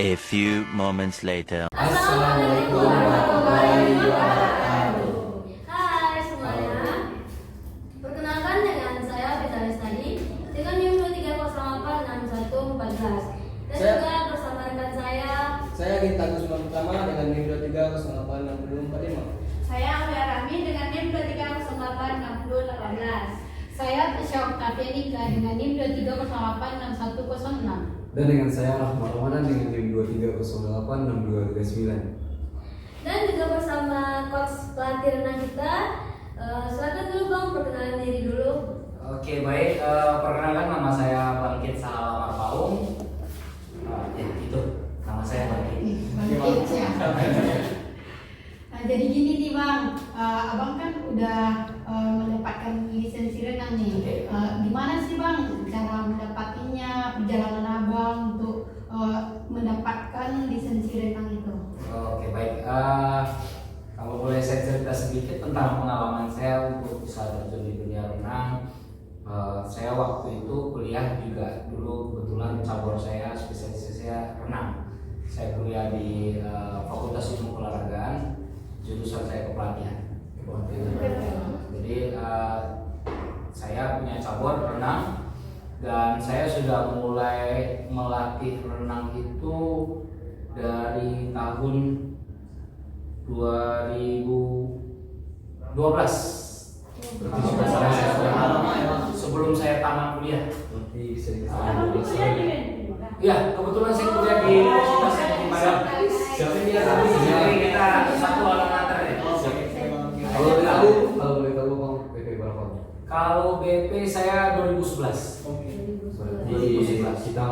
A few moments later. Assalamualaikum warahmatullahi wabarakatuh. Hai semuanya. Perkenalkan dengan saya Vitalis tadi dengan NIM 23086114 dan juga bersama rekan saya Gita Gusman Utama dengan NIM 23086045. Saya Aulia Rahmi dengan NIM 23086018. saya Tasya Oktavianika dengan NIM 23086106. Dan dengan saya Rahmat Ramadan dengan NIM 23086239. Dan juga bersama coach pelatih renang kita. Silakan dulu Bang, perkenalan diri dulu. Oke, baik. Perkenalkan, nama saya Bangkit Salam Marpaung. Ya, itu nama saya Bangkit. Nah, jadi gini nih Bang, Abang kan udah mendapatkan lisensi renang nih. Oke. Gimana sih Bang cara mendapatinya, perjalanan Abang untuk mendapatkan lisensi renang itu? Oke, baik. Kalau boleh saya cerita sedikit tentang pengalaman saya untuk bisa terjun di dunia renang. Saya waktu itu kuliah juga dulu kebetulan cabur saya spesialisasi saya renang. Saya kuliah di Fakultas Ilmu Keolahragaan, jurusan saya kepelatihan. Jadi saya punya cabur renang dan saya sudah mulai melatih renang itu dari tahun 2012. Sebelum saya tamat kuliah. Nanti bisa Abang kuliah di mana? Iya, kebetulan saya kuliah di Universitas yang di Padang. Jadi kita satu alma mater ya. Kalau boleh tahu Bang, PP berapa? Kalau BP saya 2011. Berarti kita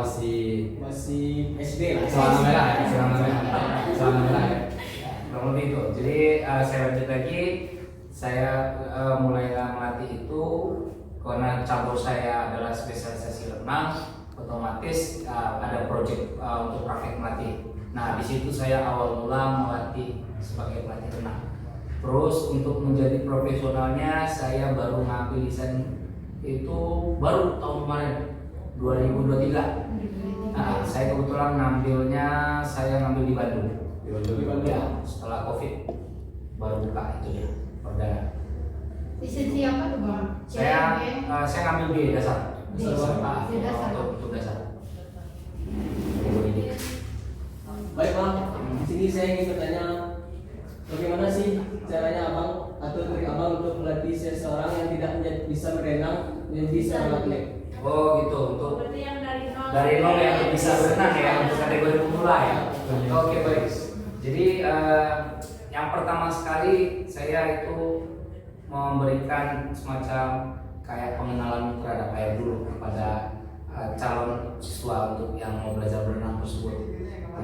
Masih SD lah. celana merah ya, celana merah ya. Kurang lebih itu. Jadi saya lanjut lagi. Saya mulai melatih itu karena cabur saya adalah spesialisasi renang, otomatis ada proyek untuk praktek melatih. Nah, di situ saya awal mula melatih sebagai pelatih renang. Terus untuk menjadi profesionalnya saya baru ngambil lisensi itu baru tahun kemarin 2023. Nah, saya kebetulan saya ngambil di Bandung. Ya, setelah COVID baru buka itu ya perdana. Lisensi apa tuh Bang? Saya CMB? saya ngambil D dasar. D dasar. Untuk dasar. Baik Bang, di sini saya ingin bertanya bagaimana sih caranya Abang atau trik Abang untuk melatih seseorang yang tidak bisa berenang menjadi seorang atlet? Oh gitu, untuk Berarti yang dari nol yang bisa berenang ya, untuk kategori pemula ya. Oke, baik. Jadi yang pertama sekali saya itu memberikan semacam kayak pengenalan terhadap air dulu kepada calon siswa untuk yang mau belajar berenang tersebut.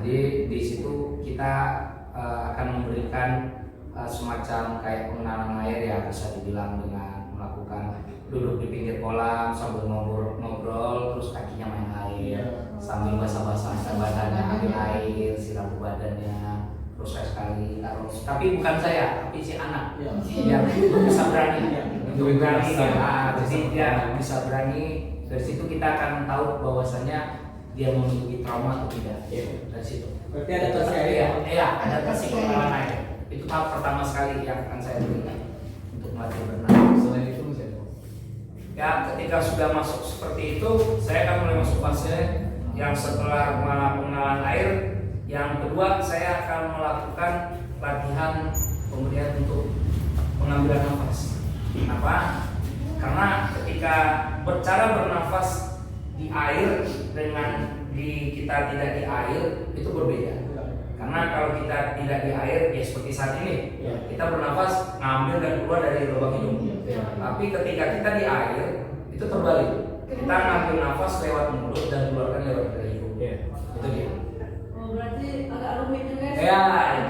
Jadi di situ kita akan memberikan semacam kayak pengenalan air ya, bisa dibilang dengan melakukan duduk di pinggir kolam sambil ngobrol terus kakinya main air sambil basah-basah badannya ambil air siram badannya terus sekali terus, tapi bukan saya tapi si anak yang bisa berani untuk berani ya. Jadi dia bisa berani, dari situ kita akan tahu bahwasanya dia memiliki trauma atau tidak dari situ. Berarti ada tes ya adaptasi pengenalan air itu tahap pertama sekali yang akan saya berikan untuk melatih berenang. Selain itu masih ada. Ya, ketika sudah masuk seperti itu, saya akan mulai masuk fase yang setelah pengenalan air. Yang kedua, saya akan melakukan latihan kemudian untuk pengambilan nafas. Kenapa? Karena ketika cara bernafas di air dengan kita tidak di air itu berbeda. Karena kalau kita tidak di air, ya seperti saat ini, kita bernafas ngambil dan keluar dari lubang hidung. Tapi ketika kita di air, itu terbalik. Kita ngambil nafas lewat mulut dan keluarkan lewat dari hidung. Itu dia. Oh, berarti agak rumit juga. Ya,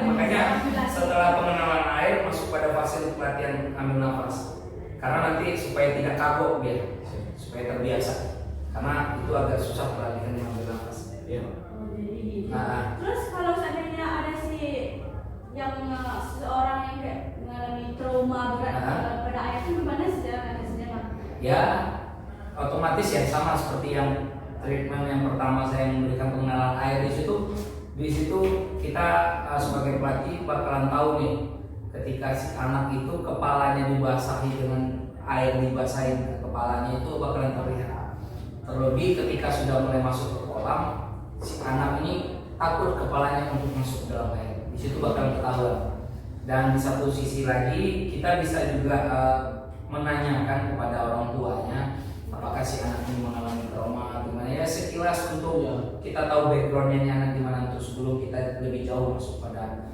makanya setelah pengenalan air masuk pada fase pelatihan ambil nafas. Karena nanti supaya tidak kagok dia, supaya terbiasa. Karena itu agak susah pelatihan ambil nafas. Oh, jadi gitu. Nah, Terus kalau seandainya ada yang seseorang yang kayak mengalami trauma berat pada air itu gimana sih caranya Bang? ya otomatis ya sama seperti yang treatment yang pertama saya memberikan pengenalan air di situ. pelatih bakalan tahu nih ketika si anak itu kepalanya dibasahi dengan air, dibasahin kepalanya itu bakalan terlihat. Terlebih ketika sudah mulai masuk ke kolam, si anak ini takut kepalanya untuk masuk ke dalam air. Di situ bakal ketahuan. Dan di satu sisi lagi kita bisa juga menanyakan kepada orang tuanya apakah si anak ini mengalami trauma gimana ya, sekilas untuk kita tahu backgroundnya ini anak gimana untuk sebelum kita lebih jauh masuk pada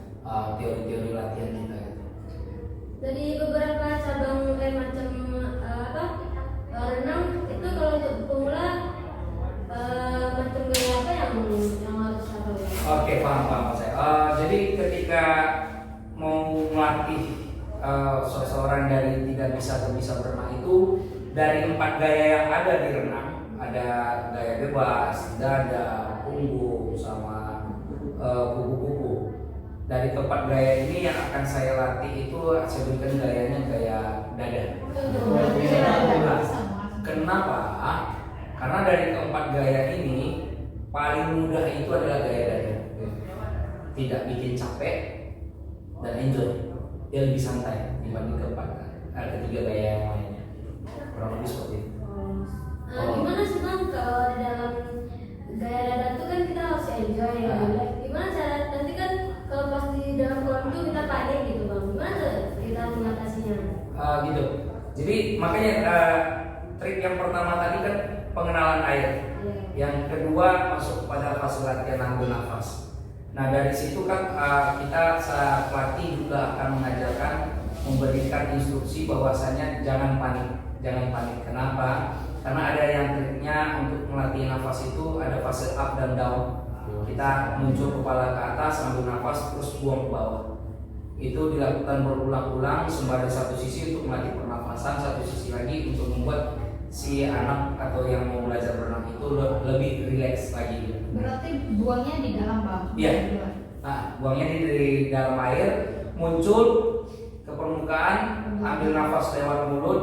teori-teori latihan kita gitu. Dari beberapa cabang macam renang itu kalau untuk pemula macam gaya apa yang harus tahu ya? Oke, paham saya. Jadi ketika mau melatih seseorang dari tidak bisa ke bisa berenang itu, dari 4 gaya yang ada di renang, ada gaya bebas, dada, punggung, sama kuku-kuku. Dari keempat gaya ini yang akan saya latih itu saya berikan gayanya gaya dada. Kenapa? Karena dari keempat gaya ini paling mudah itu adalah gaya dada. Tidak bikin capek dan enjoy. Dia lebih santai dibanding ketiga gaya yang lainnya. Kurang lebih seperti itu. Gimana sih Bang kalau di dalam gaya dada itu kan kita harus enjoy ya. Gimana cara nanti kan kalau pas di dalam kolam itu kita panik gitu Bang. Gimana kita mengatasinya? Gitu. Jadi makanya trik yang pertama tadi kan pengenalan air. Yang kedua masuk pada fase latihan ambil nafas. Nah dari situ kan kita pelatih juga akan mengajarkan, memberikan instruksi bahwasanya jangan panik. Kenapa? Karena ada yang triknya untuk melatih nafas itu ada fase up dan down. Kita muncul kepala ke atas, ambil nafas, terus buang ke bawah. Itu dilakukan berulang-ulang sembari satu sisi untuk melatih pernafasan, satu sisi lagi untuk membuat si anak atau yang mau belajar berenang itu lebih rileks lagi. Berarti buangnya di dalam Bang? Iya. Nah, buangnya di dalam air, muncul ke permukaan, ambil nafas lewat mulut,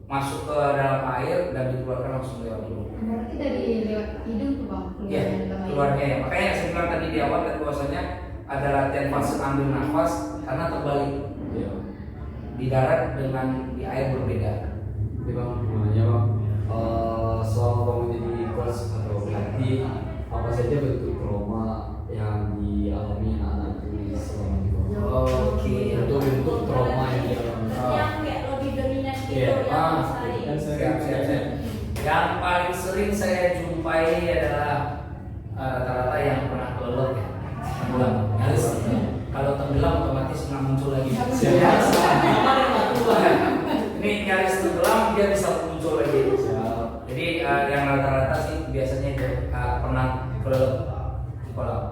masuk ke dalam air dan dikeluarkan langsung lewat mulut. Berarti dari lewat hidung tuh Bang? Iya, keluarnya ya. Makanya saya bilang tadi di awal kan bahwasanya ada latihan fase ambil nafas karena terbalik. Iya. Di darat dengan di air berbeda. Jadi Bang, namanya Bang, selama Bang menjadi coach atau pelatih, apa saja bentuk trauma yang dialami anak ini selama di bawah? Oke. Bentuk trauma yang dialami. Yang kayak lebih dominan gitu Iya. yang sehari. Siap. Yang paling sering saya jumpai adalah rata-rata yang pernah kelelep ya, tenggelam, nyaris. Kalau tenggelam otomatis nggak muncul lagi. Ini nyaris tenggelam dia bisa muncul lagi. Jadi yang rata-rata sih biasanya itu pernah kelelep di kolam.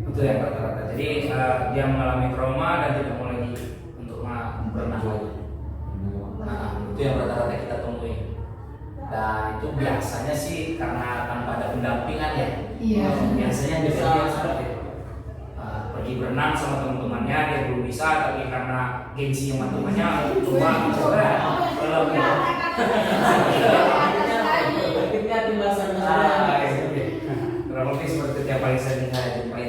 Itu yang rata-rata. Jadi dia mengalami trauma dan tidak mau lagi untuk berenang lagi. Nah, itu yang rata-rata kita temui. Dan itu biasanya sih karena tanpa ada pendampingan ya. Iya. Biasanya dia seperti itu. Pergi berenang sama teman-temannya dia belum bisa, tapi karena gengsi sama temannya coba belum. Kita timbasan Kurang lebih seperti itu yang paling sering saya jumpai.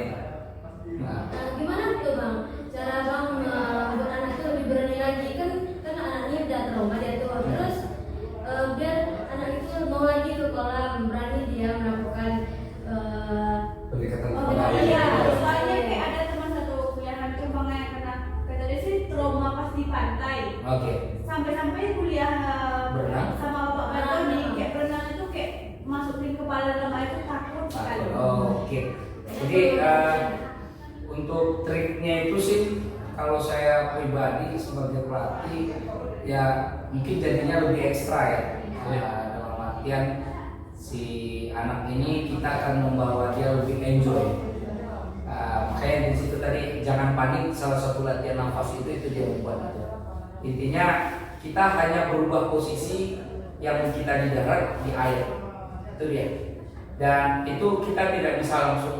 Nah, Gimana tuh Bang? Cara Bang membuat anak itu lebih berani lagi kan anaknya udah trauma dia tuh terus biar anak itu mau lagi ke kolam, berani dia melakukan Pendekatan Iya, soalnya kayak ada teman satu kuliah itu Bang yang kata dia sih trauma pas di pantai. oke. Sampai-sampai kuliah Berenang? sama Bapak Bapak nih kayak berenang itu kayak masukin kepala dalam air itu takut sekali. Oke. Jadi untuk triknya itu sih kalau saya pribadi sebagai pelatih ya mungkin jadinya lebih ekstra ya. Dalam artian si anak ini kita akan membawa dia lebih enjoy. Makanya di situ tadi jangan panik, salah satu latihan nafas itu dia membuat itu. Intinya kita hanya berubah posisi yang kita di darat di air. Itu dia. Dan itu kita tidak bisa langsung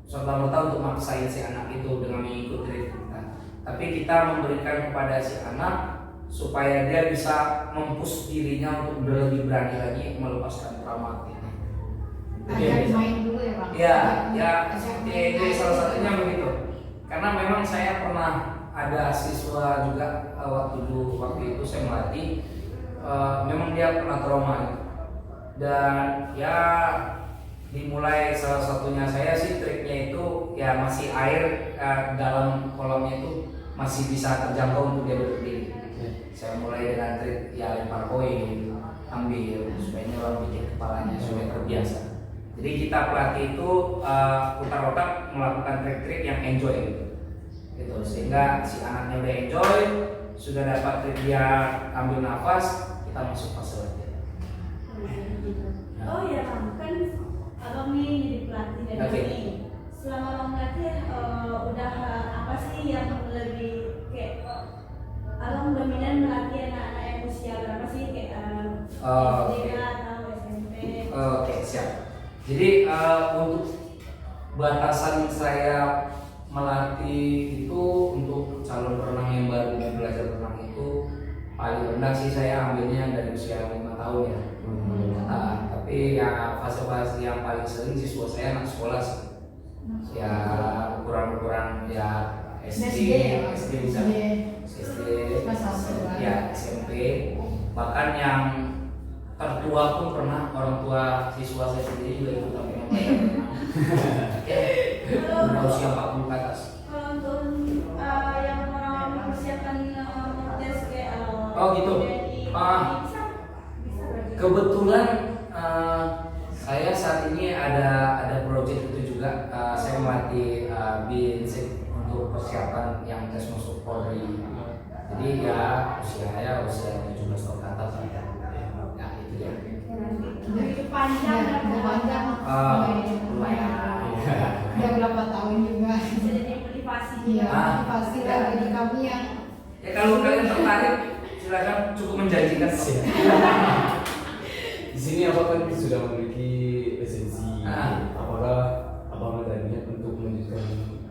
serta-merta untuk maksain si anak itu dengan mengikuti trik kita. Tapi kita memberikan kepada si anak supaya dia bisa mempush dirinya untuk lebih berani lagi melepaskan trauma ini. Ajar main dulu ya Bang? Ya, seperti itu salah satunya begitu. karena memang saya pernah ada siswa juga waktu itu saya melatih, memang dia pernah trauma dan ya dimulai salah satunya saya sih triknya itu ya masih air dalam kolamnya itu masih bisa terjangkau untuk dia berdiri. Saya mulai dengan trik ya lempar koin, ambil supaya nyelam bikin kepalanya supaya terbiasa. Jadi kita pelatih itu putar otak melakukan trik-trik yang enjoy gitu, sehingga si anaknya udah enjoy, sudah dapat trik dia ambil nafas, kita masuk fase latihan. Oh ya Bang, kan abang nih jadi pelatih dari Oke. ini. Selama abang melatih, udah apa sih yang lebih kayak abang dominan melatih anak-anak yang usia berapa sih kayak SD Oke. atau SMP? Oke, siap. Jadi untuk batasan saya melatih itu untuk calon perenang yang baru belajar berenang itu paling rendah sih saya ambilnya dari usia 5 tahun ya. Tapi ya fase-fase yang paling sering siswa saya anak sekolah sih. Ya kurang ya SD bisa SD ya SMP, bahkan yang tertua pun pernah, orang tua siswa saya sendiri juga ikut kami berenang usia 40 ke atas. Kalau untuk yang orang mempersiapkan tes kayak Oh, gitu. bisa berarti. Kebetulan saya saat ini ada project itu juga, saya melatih BINSIP untuk persiapan yang tes masuk Polri. Jadi ya usia 17 tahun ke atas ya. Ya itu dia. Begitu panjang dan panjang. Lumayan. Udah berapa tahun juga. bisa jadi motivasi. Iya, Ah. motivasi lah bagi kami yang Ya kalau kalian tertarik silakan, cukup menjanjikan sih. Di sini abang kan sudah memiliki lisensi. Apakah abang ada niat untuk melanjutkan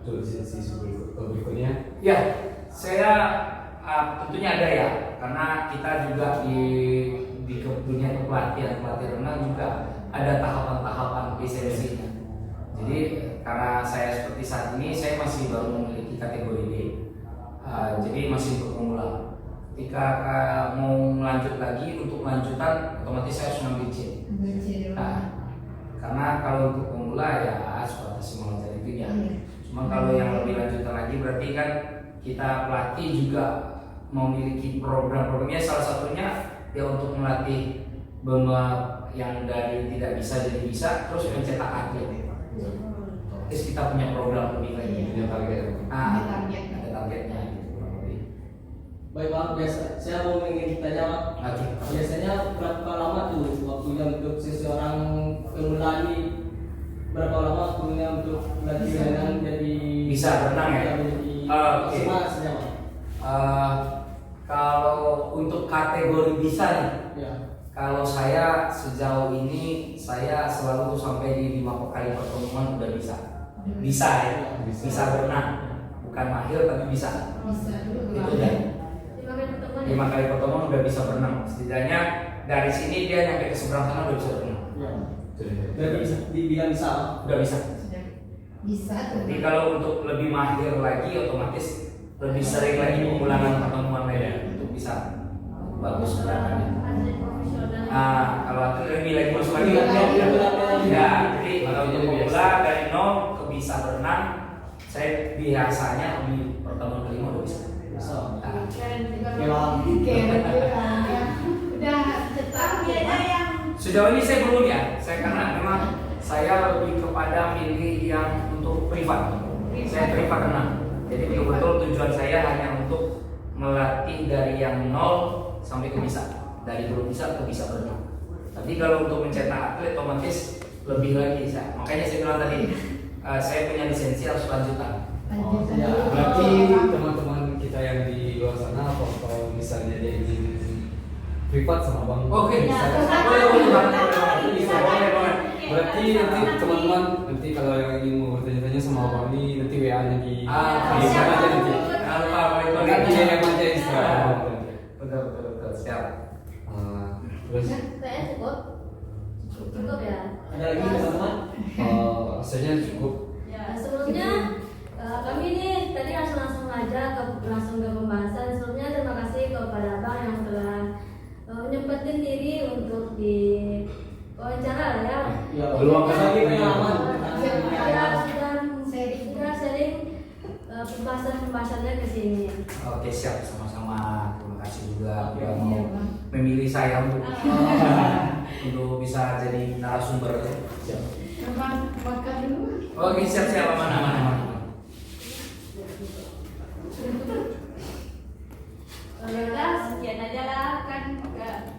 lisensi berikutnya? Ya, saya tentunya ada ya, karena kita juga di dunia pelatihan renang juga ada tahapan-tahapan lisensinya. Jadi karena saya seperti saat ini saya masih baru memiliki kategori B, jadi masih untuk pemula. Ketika mau melanjut lagi untuk lanjutan, otomatis saya harus ngambil C. Karena kalau untuk pemula ya sebatas mengajar itu ya. Cuma kalau yang lebih lanjutan lagi berarti kan kita pelatih juga memiliki program-programnya, salah satunya ya untuk melatih yang dari tidak bisa jadi bisa, terus mencetak atlet. Terus kita punya program lebih lagi. Punya target. Ada targetnya gitu kurang lebih. Baik Bang, saya mau ingin tanya Bang. Oke. Biasanya berapa lama tuh waktunya untuk seseorang pemula ini, berapa lama waktunya untuk melatih renang jadi Bisa berenang ya? Menjadi Oke. maksimal Bang. Kalau untuk kategori bisa nih, Ya. kalau saya sejauh ini saya selalu sampai di 5 kali pertemuan udah bisa ya, bisa berenang, bukan mahir tapi bisa. Itu ya. 5 kali pertemuan udah bisa berenang. Setidaknya dari sini dia nyampe ke seberang sana udah bisa berenang. Ya. Jadi bisa dibilang bisa Bang. Udah bisa. bisa tuh. Jadi kalau untuk lebih mahir lagi, otomatis lebih sering lagi pengulangan pertemuan lainnya untuk bisa bagus gerakannya. Kalau atlet lebih lagi masuk lagi kan? Ya, jadi kalau untuk pemula dari 0 ke bisa berenang, saya biasanya di pertemuan kelima udah bisa. Udah cetak Biasanya yang Sejauh ini saya belum ya, karena memang saya lebih kepada milih yang untuk privat. Saya privat renang. Jadi betul-betul tujuan saya hanya untuk melatih dari yang 0 sampai ke bisa, dari belum bisa ke bisa berenang. Tapi kalau untuk mencetak atlet otomatis lebih lagi saya. Makanya saya bilang tadi, saya punya lisensi harus lanjutan. Berarti teman-teman kita yang di luar sana, kalau misalnya dia ingin privat sama bang, Oke, misalnya- boleh banget. Berarti nanti teman-teman nanti kalau yang ingin mau bertanya-tanya sama abang ini nanti WA-nya di Siap aja nanti. Nanti DM aja Instagram. Betul, siap. Terus Kayaknya cukup ya. Ada lagi teman-teman? rasanya cukup. Sebelumnya kami ini aja langsung ke pembahasan. Sebelumnya terima kasih kepada Abang yang telah nyempetin diri untuk di wawancara ya. Ya, Peluang lagi pengalaman. Ya sudah sharing pembahasannya ke sini. Oke, siap, sama-sama. Terima kasih juga udah Iya, mau Bang. memilih saya untuk bisa jadi narasumber. Abang makan dulu. Oke, siap, mana. Ya udah, sekian aja lah kan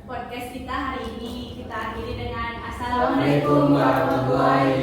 podcast kita hari ini. Kita akhiri dengan Assalamualaikum Assalamualaikum warahmatullahi